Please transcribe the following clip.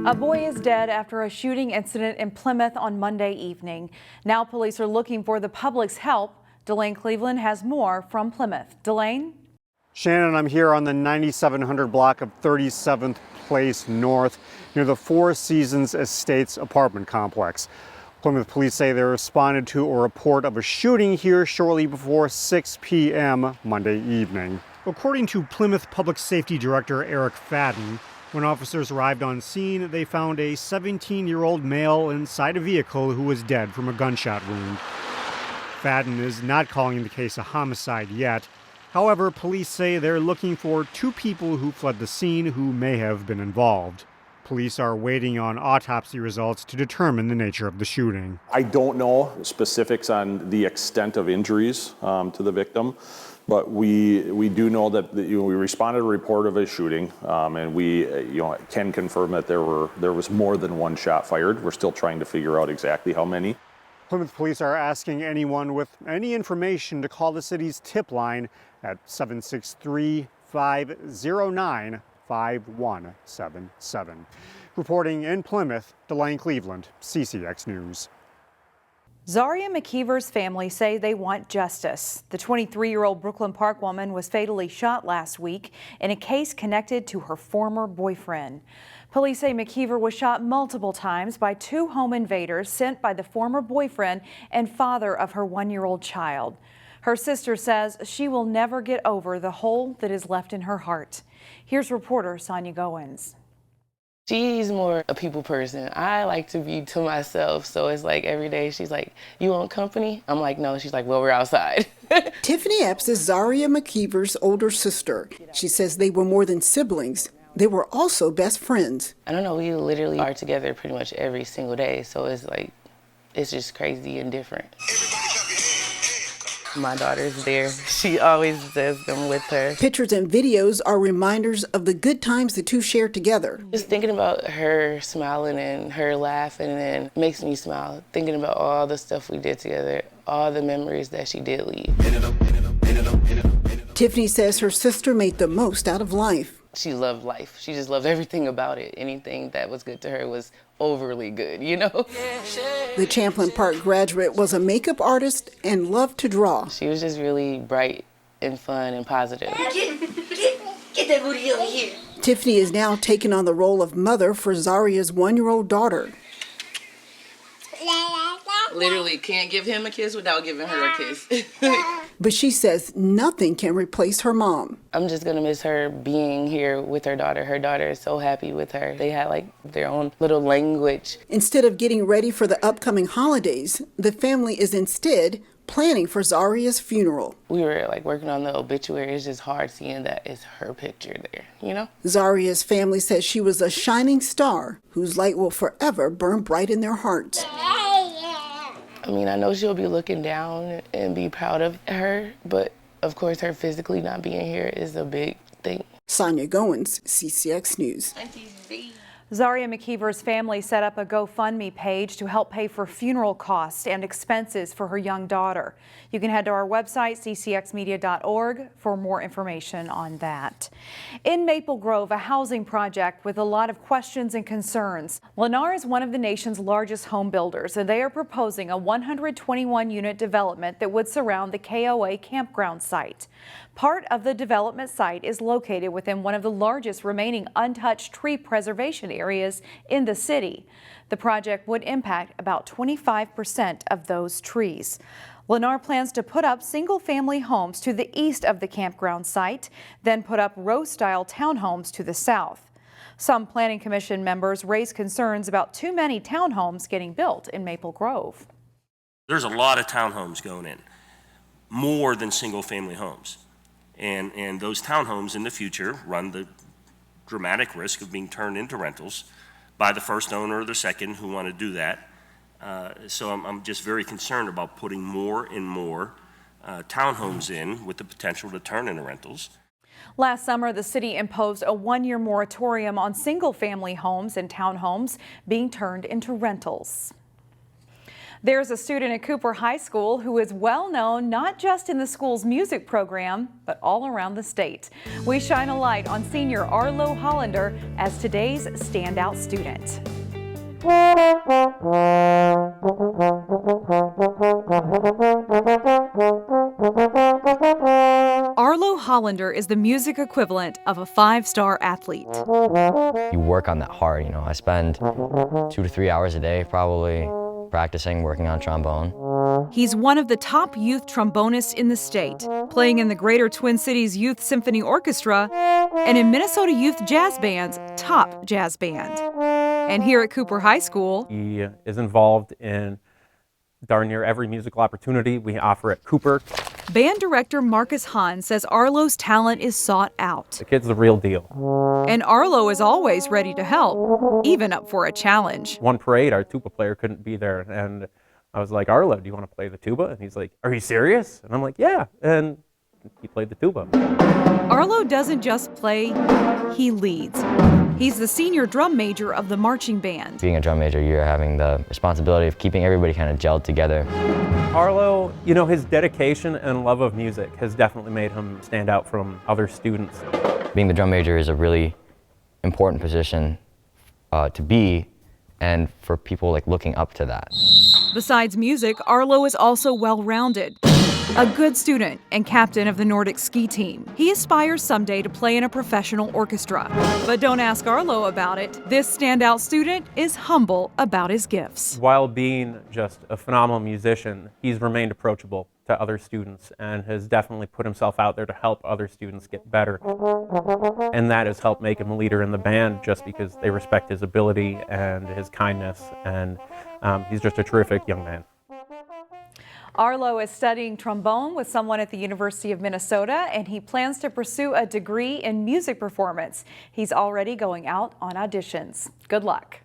A boy is dead after a shooting incident in Plymouth on Monday evening. Now police are looking for the public's help. Delane Cleveland has more from Plymouth. Delane? Shannon, I'm here on the 9700 block of 37th Place North near the Four Seasons Estates apartment complex. Plymouth police say they responded to a report of a shooting here shortly before 6 p.m. Monday evening. According to Plymouth Public Safety Director Eric Fadden, when officers arrived on scene, they found a 17-year-old male inside a vehicle who was dead from a gunshot wound. Fadden is not calling the case a homicide yet. However, police say they're looking for two people who fled the scene who may have been involved. Police are waiting on autopsy results to determine the nature of the shooting. I don't know specifics on the extent of injuries to the victim, but we do know that we responded to a report of a shooting, and we can confirm that there was more than one shot fired. We're still trying to figure out exactly how many. Plymouth police are asking anyone with any information to call the city's tip line at 763-509-5177. Reporting in Plymouth, Delane Cleveland, CCX News. Zaria McKeever's family say they want justice. The 23-year-old Brooklyn Park woman was fatally shot last week in a case connected to her former boyfriend. Police say McKeever was shot multiple times by two home invaders sent by the former boyfriend and father of her one-year-old child. Her sister says she will never get over the hole that is left in her heart. Here's reporter Sonia Goins. She's more a people person. I like to be to myself, so it's like every day she's like, "You want company?" I'm like, "No." She's like, "Well, we're outside." Tiffany Epps is Zaria McKeever's older sister. She says they were more than siblings. They were also best friends. I don't know, we literally are together pretty much every single day, so it's like, it's just crazy and different. My daughter's there. She always does them with her. Pictures and videos are reminders of the good times the two shared together. Just thinking about her smiling and her laughing and makes me smile. Thinking about all the stuff we did together, all the memories that she did leave. Tiffany says her sister made the most out of life. She loved life. She just loved everything about it. Anything that was good to her was overly good, you know? The Champlain Park graduate was a makeup artist and loved to draw. She was just really bright and fun and positive. Get that booty over here. Tiffany is now taking on the role of mother for Zaria's one-year-old daughter. Literally can't give him a kiss without giving her a kiss. But she says nothing can replace her mom. I'm just gonna miss her being here with her daughter. Her daughter is so happy with her. They had like their own little language. Instead of getting ready for the upcoming holidays, the family is instead planning for Zaria's funeral. We were like working on the obituary. It's just hard seeing that it's her picture there, you know? Zaria's family says she was a shining star whose light will forever burn bright in their hearts. I mean, I know she'll be looking down and be proud of her, but of course her physically not being here is a big thing. Sonia Goins, CCX News. Zaria McKeever's family set up a GoFundMe page to help pay for funeral costs and expenses for her young daughter. You can head to our website, ccxmedia.org, for more information on that. In Maple Grove, a housing project with a lot of questions and concerns. Lennar is one of the nation's largest home builders, and they are proposing a 121-unit development that would surround the KOA campground site. Part of the development site is located within one of the largest remaining untouched tree preservation areas in the city. The project would impact about 25% of those trees. Lennar plans to put up single-family homes to the east of the campground site, then put up row-style townhomes to the south. Some Planning Commission members raise concerns about too many townhomes getting built in Maple Grove. There's a lot of townhomes going in, more than single-family homes. And those townhomes in the future run the dramatic risk of being turned into rentals by the first owner or the second who want to do that. So I'm just very concerned about putting more and more townhomes in with the potential to turn into rentals. Last summer, the city imposed a one-year moratorium on single-family homes and townhomes being turned into rentals. There's a student at Cooper High School who is well known not just in the school's music program, but all around the state. We shine a light on senior Arlo Hollander as today's standout student. Arlo Hollander is the music equivalent of a 5-star athlete. You work on that hard, I spend 2 to 3 hours a day probably practicing, working on trombone. He's one of the top youth trombonists in the state, playing in the Greater Twin Cities Youth Symphony Orchestra and in Minnesota Youth Jazz Band's top jazz band. And here at Cooper High School, he is involved in darn near every musical opportunity we offer at Cooper. Band director Marcus Hahn says Arlo's talent is sought out. The kid's the real deal. And Arlo is always ready to help, even up for a challenge. One parade, our tuba player couldn't be there, and I was like, Arlo, do you want to play the tuba? And he's like, are you serious? And I'm like, yeah. And he played the tuba. Arlo doesn't just play, he leads. He's the senior drum major of the marching band. Being a drum major, you're having the responsibility of keeping everybody kind of gelled together. Arlo, his dedication and love of music has definitely made him stand out from other students. Being the drum major is a really important position to be, and for people looking up to that. Besides music, Arlo is also well-rounded. A good student and captain of the Nordic ski team. He aspires someday to play in a professional orchestra. But don't ask Arlo about it. This standout student is humble about his gifts. While being just a phenomenal musician, he's remained approachable to other students and has definitely put himself out there to help other students get better. And that has helped make him a leader in the band just because they respect his ability and his kindness, and he's just a terrific young man. Arlo is studying trombone with someone at the University of Minnesota, and he plans to pursue a degree in music performance. He's already going out on auditions. Good luck.